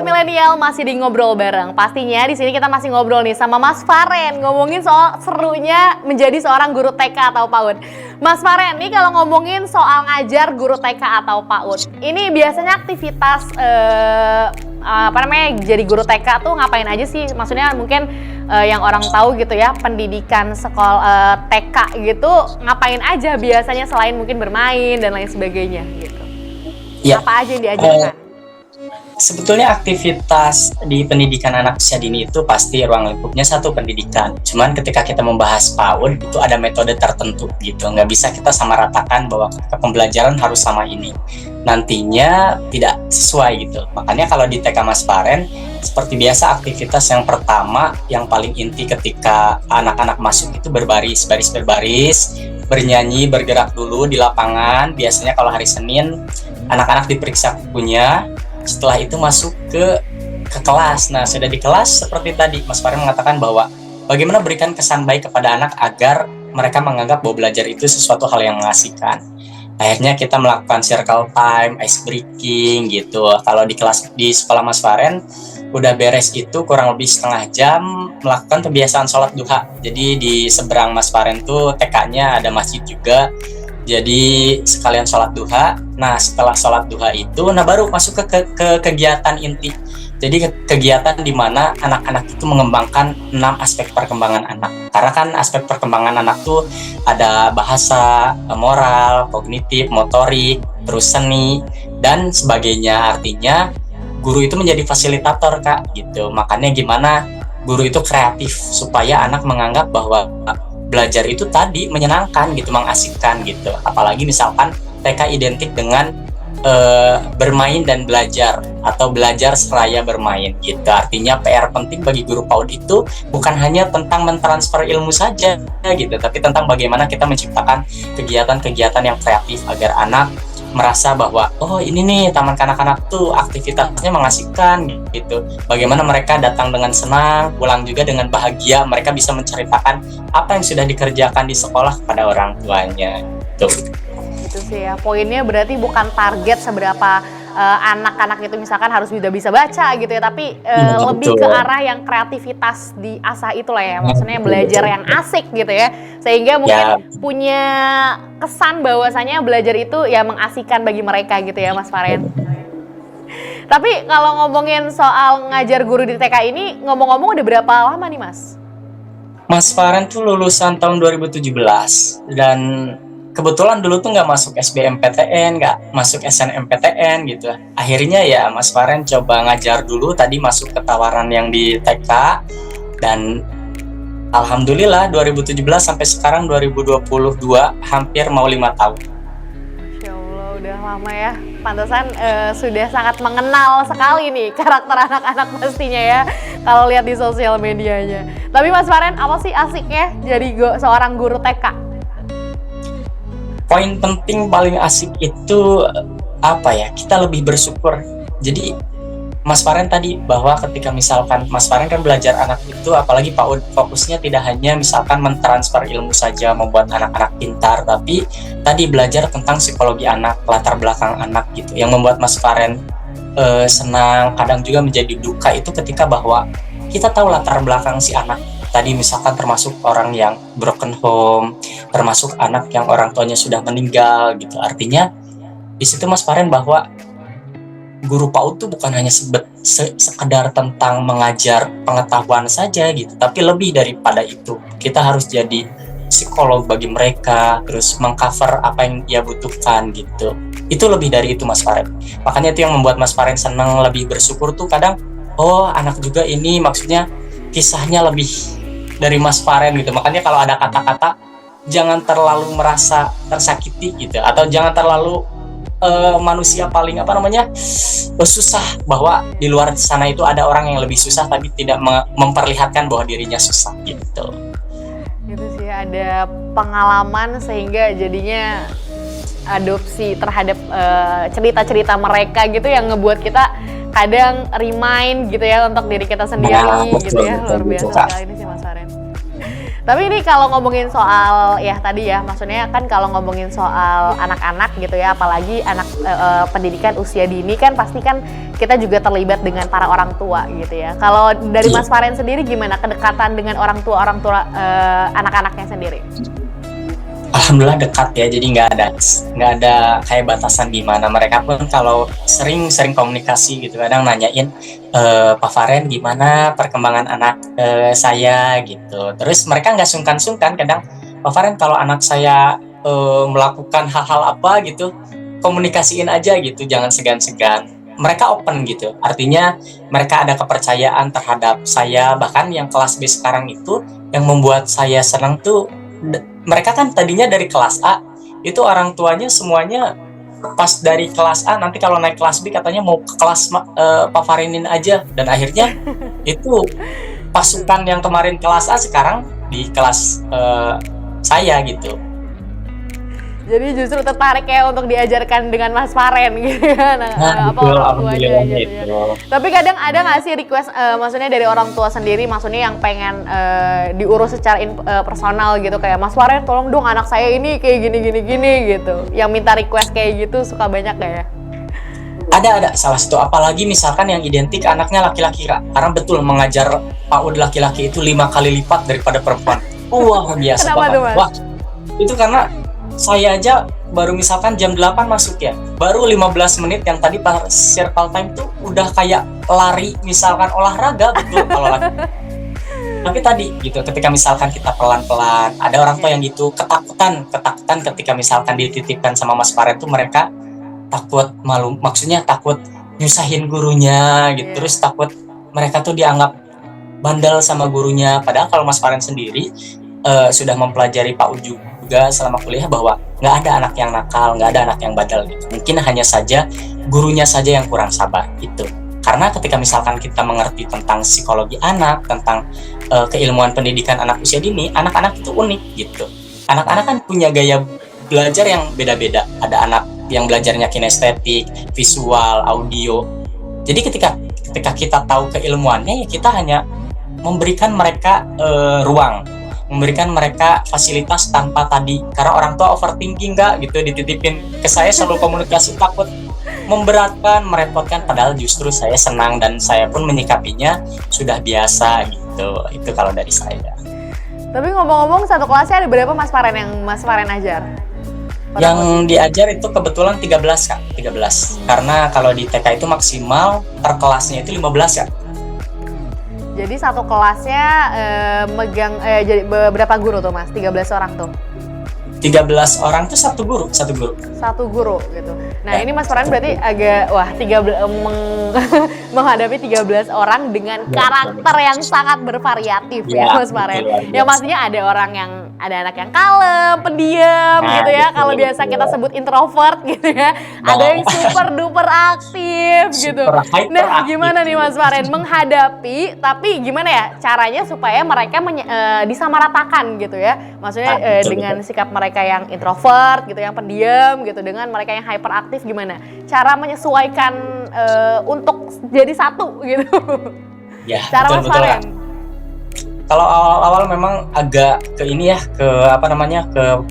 Sobat Milenial, masih di Ngobrol Bareng. Pastinya di sini kita masih ngobrol nih sama Mas Faren, ngomongin soal serunya menjadi seorang guru TK atau PAUD. Mas Faren, nih kalau ngomongin soal ngajar guru TK atau PAUD, ini biasanya aktivitas jadi guru TK tuh ngapain aja sih? Maksudnya mungkin yang orang tahu gitu ya, pendidikan sekolah TK gitu ngapain aja biasanya selain mungkin bermain dan lain sebagainya gitu. Ya, Apa aja yang diajarkan? sebetulnya aktivitas di pendidikan anak usia dini itu pasti ruang lingkupnya satu pendidikan. Cuman ketika kita membahas PAUD itu ada metode tertentu gitu. Nggak bisa kita samaratakan bahwa ketika pembelajaran harus sama ini. Nantinya tidak sesuai gitu. Makanya kalau di TK Mas Faren, seperti biasa aktivitas yang pertama yang paling inti ketika anak-anak masuk itu berbaris, bernyanyi, bergerak dulu di lapangan. Biasanya kalau hari Senin anak-anak diperiksa kukunya. Setelah itu masuk ke kelas. Nah, sudah di kelas seperti tadi Mas Faren mengatakan bahwa bagaimana berikan kesan baik kepada anak agar mereka menganggap bahwa belajar itu sesuatu hal yang mengasihkan. Akhirnya kita melakukan circle time, ice breaking gitu. Kalau di kelas di sekolah Mas Faren udah beres itu kurang lebih setengah jam melakukan kebiasaan sholat duha. Jadi di seberang Mas Faren tuh TK-nya ada masjid juga. Jadi sekalian sholat duha. Nah setelah sholat duha itu, baru masuk ke kegiatan inti. Jadi kegiatan di mana anak-anak itu mengembangkan 6 aspek perkembangan anak. Karena kan aspek perkembangan anak tuh ada bahasa, moral, kognitif, motorik, terus seni dan sebagainya. Artinya guru itu menjadi fasilitator Kak gitu. Makanya gimana guru itu kreatif supaya anak menganggap bahwa belajar itu tadi menyenangkan gitu, mengasihkan gitu. Apalagi misalkan TK identik dengan bermain dan belajar atau belajar seraya bermain gitu. Artinya PR penting bagi guru PAUD itu bukan hanya tentang mentransfer ilmu saja gitu, tapi tentang bagaimana kita menciptakan kegiatan-kegiatan yang kreatif agar anak merasa bahwa oh ini nih taman kanak-kanak tuh aktivitasnya mengasihkan gitu. Bagaimana mereka datang dengan senang, pulang juga dengan bahagia, mereka bisa menceritakan apa yang sudah dikerjakan di sekolah kepada orang tuanya. Tuh. Gitu sih ya, poinnya berarti bukan target seberapa anak-anak itu misalkan harus bisa baca gitu ya, tapi lebih ke arah yang kreativitas diasah itulah ya, maksudnya belajar yang asik gitu ya, sehingga mungkin punya kesan bahwasanya belajar itu ya mengasihkan bagi mereka gitu ya Mas Faren. Tapi kalau ngomongin soal ngajar guru di TK ini, ngomong-ngomong udah berapa lama nih Mas? Mas Faren tuh lulusan tahun 2017 dan kebetulan dulu tuh nggak masuk SBMPTN, nggak masuk SNMPTN gitu. Akhirnya ya Mas Faren coba ngajar dulu, tadi masuk ke tawaran yang di TK dan alhamdulillah 2017 sampai sekarang 2022 hampir mau 5 tahun. Masya Allah udah lama ya, pantesan sudah sangat mengenal sekali nih karakter anak-anak pastinya ya kalau lihat di sosial medianya. Tapi Mas Faren, apa sih asiknya jadi seorang guru TK? Poin penting paling asik itu apa ya, kita lebih bersyukur. Jadi Mas Faren tadi bahwa ketika misalkan Mas Faren kan belajar anak itu, apalagi PAUD, fokusnya tidak hanya misalkan mentransfer ilmu saja, membuat anak-anak pintar, tapi tadi belajar tentang psikologi anak, latar belakang anak gitu. Yang membuat Mas Faren senang, kadang juga menjadi duka itu ketika bahwa kita tahu latar belakang si anak. Tadi misalkan termasuk orang yang broken home, termasuk anak yang orang tuanya sudah meninggal gitu. Artinya di situ Mas Faren bahwa guru PAUD itu bukan hanya sekedar tentang mengajar pengetahuan saja gitu, tapi lebih daripada itu. Kita harus jadi psikolog bagi mereka, terus mengcover apa yang dia butuhkan gitu. Itu lebih dari itu Mas Faren. Makanya itu yang membuat Mas Faren senang, lebih bersyukur tuh kadang, oh anak juga ini maksudnya kisahnya lebih dari Mas Faren gitu. Makanya kalau ada kata-kata jangan terlalu merasa tersakiti gitu, atau jangan terlalu manusia paling susah, bahwa di luar sana itu ada orang yang lebih susah tapi tidak memperlihatkan bahwa dirinya susah gitu. Gitu sih, ada pengalaman sehingga jadinya adopsi terhadap cerita-cerita mereka gitu yang ngebuat kita kadang remind gitu ya untuk diri kita sendiri gitu ya. Luar biasa sekali ini sih Mas Faren. Tapi ini kalau ngomongin soal ya tadi ya, maksudnya kan kalau ngomongin soal anak-anak gitu ya, apalagi anak pendidikan usia dini kan pasti kan kita juga terlibat dengan para orang tua gitu ya. Kalau dari Mas Faren sendiri gimana kedekatan dengan orang tua anak-anaknya sendiri? Alhamdulillah dekat ya, jadi nggak ada kayak batasan gimana. Mereka pun kalau sering komunikasi gitu, kadang nanyain Pak Faren gimana perkembangan anak saya gitu. Terus mereka nggak sungkan-sungkan kadang, Pak Faren kalau anak saya melakukan hal-hal apa gitu, komunikasiin aja gitu, jangan segan-segan. Mereka open gitu, artinya mereka ada kepercayaan terhadap saya. Bahkan yang kelas B sekarang itu yang membuat saya senang tuh, mereka kan tadinya dari kelas A, itu orang tuanya semuanya pas dari kelas A, nanti kalau naik kelas B katanya mau ke kelas Pak Farinin aja. Dan akhirnya itu pasukan yang kemarin kelas A sekarang di kelas saya gitu. Jadi justru tertarik ya untuk diajarkan dengan Mas Faren gitu ya, apa orang tuanya gitu ya. Tapi kadang ada nggak sih request, maksudnya dari orang tua sendiri, maksudnya yang pengen diurus secara personal gitu, kayak Mas Faren tolong dong anak saya ini kayak gini gitu. Yang minta request kayak gitu suka banyak nggak ya? Ada salah satu, apalagi misalkan yang identik anaknya laki-laki, Kak. Karena betul mengajar PAUD laki-laki itu 5 kali lipat daripada perempuan. Wah, biasa banget. Mas? Wah, itu karena saya aja baru misalkan jam 8 masuk ya, baru 15 menit yang tadi pas circle time tuh udah kayak lari, misalkan olahraga betul kalau lagi. Tapi tadi gitu, ketika misalkan kita pelan-pelan, ada orang tua yang gitu ketakutan ketika misalkan dititipkan sama Mas Faren tuh, mereka takut malu, maksudnya takut nyusahin gurunya gitu, terus takut mereka tuh dianggap bandel sama gurunya. Padahal kalau Mas Faren sendiri sudah mempelajari PAUD juga selama kuliah bahwa nggak ada anak yang nakal, nggak ada anak yang bandel gitu. Mungkin hanya saja gurunya saja yang kurang sabar itu. Karena ketika misalkan kita mengerti tentang psikologi anak, tentang keilmuan pendidikan anak usia dini, anak-anak itu unik gitu. Anak-anak kan punya gaya belajar yang beda-beda. Ada anak yang belajarnya kinestetik, visual, audio. Jadi ketika kita tahu keilmuannya, ya kita hanya memberikan mereka ruang, memberikan mereka fasilitas tanpa tadi, karena orang tua overthinking nggak gitu, dititipin ke saya selalu komunikasi takut memberatkan, merepotkan, padahal justru saya senang dan saya pun menyikapinya sudah biasa gitu. Itu kalau dari saya. Tapi ngomong-ngomong, satu kelasnya ada berapa Mas Faren yang Mas Faren ajar? Yang diajar itu kebetulan 13 Kak, 13. Karena kalau di TK itu maksimal per kelasnya itu 15 ya. Jadi satu kelasnya megang jadi berapa guru tuh Mas? 13 orang tuh? 13 orang tuh satu guru. Satu guru gitu. Nah ya, ini Mas Faren berarti agak, wah 13, menghadapi 13 orang dengan karakter yang sangat bervariatif ya Mas Faren. Ya pastinya ada orang yang, ada anak yang kalem, pendiam gitu ya. Kalau biasa kita sebut introvert gitu ya. Ada yang super duper aktif gitu. Nah gimana nih Mas Faren menghadapi, tapi gimana ya caranya supaya mereka disamaratakan gitu ya. Maksudnya dengan sikap mereka yang introvert gitu, yang pendiam gitu, dengan mereka yang hyperaktif, gimana cara menyesuaikan untuk jadi satu gitu? Ya, cara Mas Faren. Kalau awal-awal memang agak ke ini ya, ke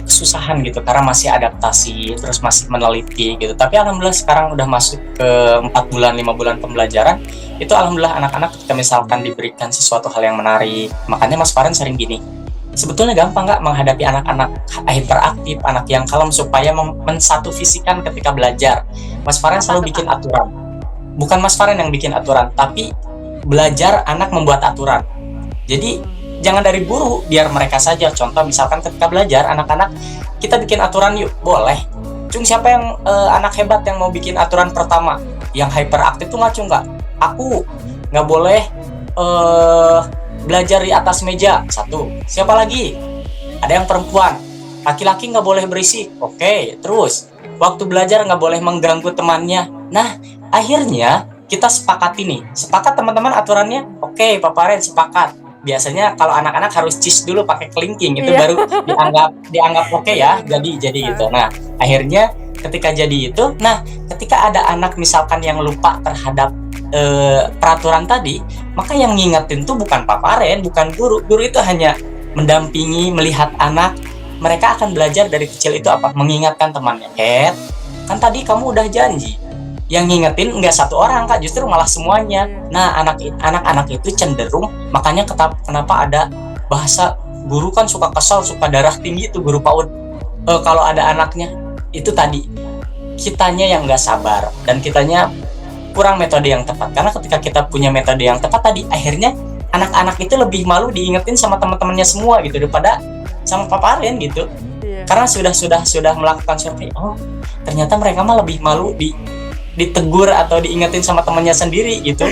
kesusahan gitu, karena masih adaptasi, terus masih meneliti gitu. Tapi alhamdulillah sekarang udah masuk ke 4 bulan, 5 bulan pembelajaran, itu alhamdulillah anak-anak ketika misalkan diberikan sesuatu hal yang menarik, makanya Mas Faren sering gini, sebetulnya gampang nggak menghadapi anak-anak hyperaktif, anak yang kalem, supaya mensatu fisikan ketika belajar. Mas Faren selalu bikin aturan. Bukan Mas Faren yang bikin aturan, tapi belajar anak membuat aturan. Jadi jangan dari guru, biar mereka saja. Contoh misalkan ketika belajar anak-anak, kita bikin aturan yuk, boleh. Cung, siapa yang anak hebat yang mau bikin aturan pertama? Yang hyperaktif tuh ngacu nggak? Aku nggak boleh belajar di atas meja, satu. Siapa lagi? Ada yang perempuan, laki-laki nggak boleh berisik. Oke, terus waktu belajar nggak boleh mengganggu temannya. Nah, akhirnya kita sepakat teman-teman aturannya. Oke, Pak Faren sepakat. Biasanya kalau anak-anak harus cheese dulu pakai kelingking, itu baru dianggap oke ya, jadi gitu. Nah, akhirnya ketika jadi itu, ketika ada anak misalkan yang lupa terhadap peraturan tadi, maka yang ngingetin tuh bukan Pak Faren, bukan guru. Guru itu hanya mendampingi, melihat anak, mereka akan belajar dari kecil itu apa? Mengingatkan temannya. Kan tadi kamu udah janji. Yang ngingetin nggak satu orang Kak, justru malah semuanya. Nah, anak-anak itu cenderung, makanya kenapa ada bahasa guru kan suka kesal, suka darah tinggi itu guru PAUD. Kalau ada anaknya, itu tadi kitanya yang nggak sabar dan kitanya kurang metode yang tepat. Karena ketika kita punya metode yang tepat tadi, akhirnya anak-anak itu lebih malu diingetin sama teman-temannya semua gitu daripada sama paparin gitu. Karena sudah melakukan survei, ternyata mereka mah lebih malu ditegur atau diingetin sama temannya sendiri gitu.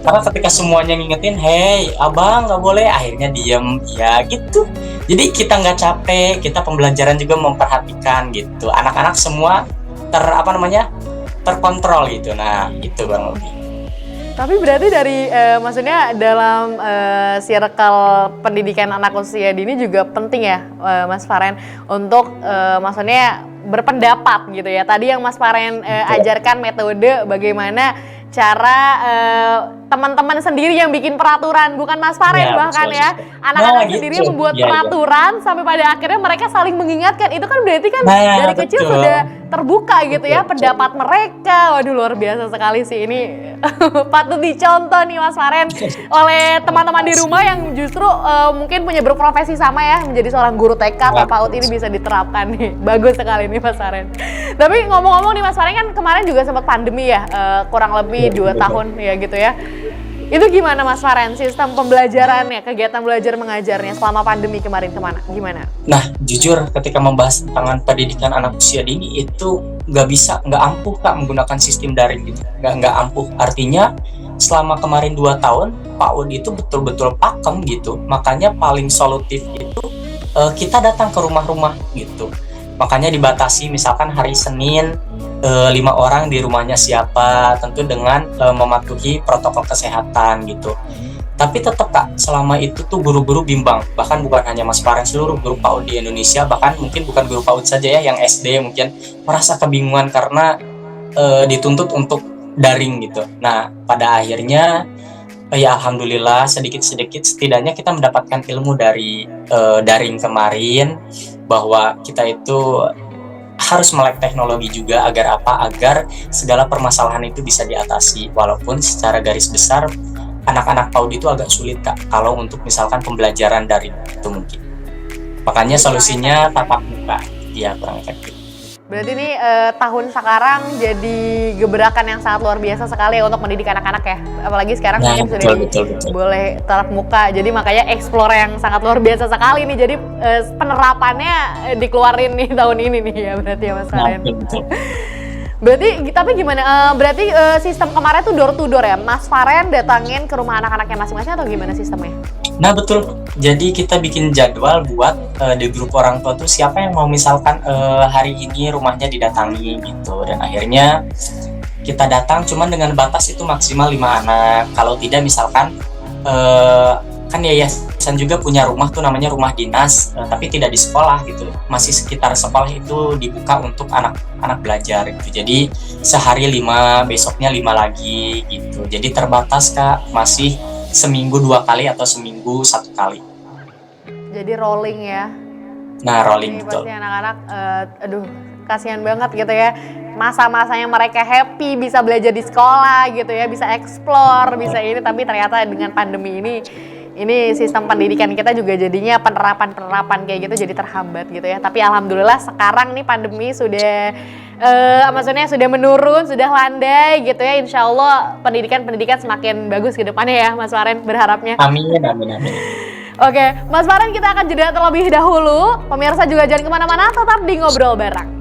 Karena ketika semuanya ngingetin, hey abang nggak boleh, akhirnya diem ya gitu. Jadi kita nggak capek, kita pembelajaran juga memperhatikan gitu. Anak-anak semua terkontrol gitu. Nah itu Bang Obi. Tapi berarti dari maksudnya dalam circle pendidikan anak usia dini juga penting ya Mas Faren untuk maksudnya berpendapat gitu ya. Tadi yang Mas Faren ajarkan metode bagaimana cara teman-teman sendiri yang bikin peraturan, bukan Mas Faren bahkan ya. Anak-anak sendiri yang membuat peraturan sampai pada akhirnya mereka saling mengingatkan. Itu kan berarti kan dari kecil sudah terbuka gitu ya pendapat mereka. Waduh luar biasa sekali sih ini. Patut dicontoh nih Mas Faren oleh teman-teman di rumah yang justru mungkin punya berprofesi sama ya, menjadi seorang guru TK atau PAUD. Ini bisa diterapkan nih. Bagus sekali nih Mas Faren. Tapi ngomong-ngomong nih Mas Faren, kan kemarin juga sempat pandemi ya, kurang lebih 2 tahun ya gitu ya. Itu gimana Mas Faren sistem pembelajarannya, kegiatan belajar mengajarnya selama pandemi kemarin gimana? Nah jujur ketika membahas tentang pendidikan anak usia dini itu nggak ampuh Kak menggunakan sistem daring gitu, nggak ampuh. Artinya selama kemarin 2 tahun PAUD itu betul-betul pakem gitu. Makanya paling solutif itu kita datang ke rumah-rumah gitu. Makanya dibatasi misalkan hari Senin 5 orang di rumahnya siapa, tentu dengan mematuhi protokol kesehatan gitu. Tapi tetap Kak, selama itu tuh guru-guru bimbang. Bahkan bukan hanya Mas Faren, seluruh guru PAUD di Indonesia, bahkan mungkin bukan guru PAUD saja ya, yang SD mungkin merasa kebingungan karena dituntut untuk daring gitu. Nah, pada akhirnya ya alhamdulillah sedikit-sedikit setidaknya kita mendapatkan ilmu dari daring kemarin, bahwa kita itu harus melek teknologi juga agar segala permasalahan itu bisa diatasi. Walaupun secara garis besar anak-anak PAUD itu agak sulit Kak kalau untuk misalkan pembelajaran daring itu mungkin. Makanya solusinya tatap muka, ya kurang efektif. Berarti ini tahun sekarang jadi gebrakan yang sangat luar biasa sekali ya untuk mendidik anak-anak ya. Apalagi sekarang mungkin sudah boleh tatap muka. Jadi makanya explore yang sangat luar biasa sekali nih. Jadi penerapannya dikeluarin nih tahun ini nih ya berarti ya Mas Faren. Berarti tapi gimana? Berarti sistem kemarin tuh door to door ya. Mas Faren datangin ke rumah anak-anaknya masing-masing atau gimana sistemnya? Nah betul, jadi kita bikin jadwal buat di grup orang tua tuh siapa yang mau misalkan hari ini rumahnya didatangi gitu. Dan akhirnya kita datang cuman dengan batas itu maksimal 5 anak. Kalau tidak misalkan kan yayasan juga punya rumah tuh namanya rumah dinas, tapi tidak di sekolah gitu. Masih sekitar sekolah itu dibuka untuk anak-anak belajar gitu. Jadi sehari 5, besoknya 5 lagi gitu. Jadi terbatas Kak, masih seminggu 2 kali atau seminggu 1 kali. Jadi rolling ya. Nah rolling betul. Pasti anak-anak, aduh kasihan banget gitu ya. Masa-masanya mereka happy bisa belajar di sekolah gitu ya, bisa explore, bisa ini. Tapi ternyata dengan pandemi ini sistem pendidikan kita juga jadinya penerapan kayak gitu jadi terhambat gitu ya. Tapi alhamdulillah sekarang nih pandemi sudah maksudnya sudah menurun, sudah landai gitu ya. Insya Allah pendidikan semakin bagus ke depannya ya Mas Faren berharapnya. Amin. Oke, Mas Faren kita akan jeda terlebih dahulu. Pemirsa juga jangan kemana-mana, tetap di Ngobrol Bareng.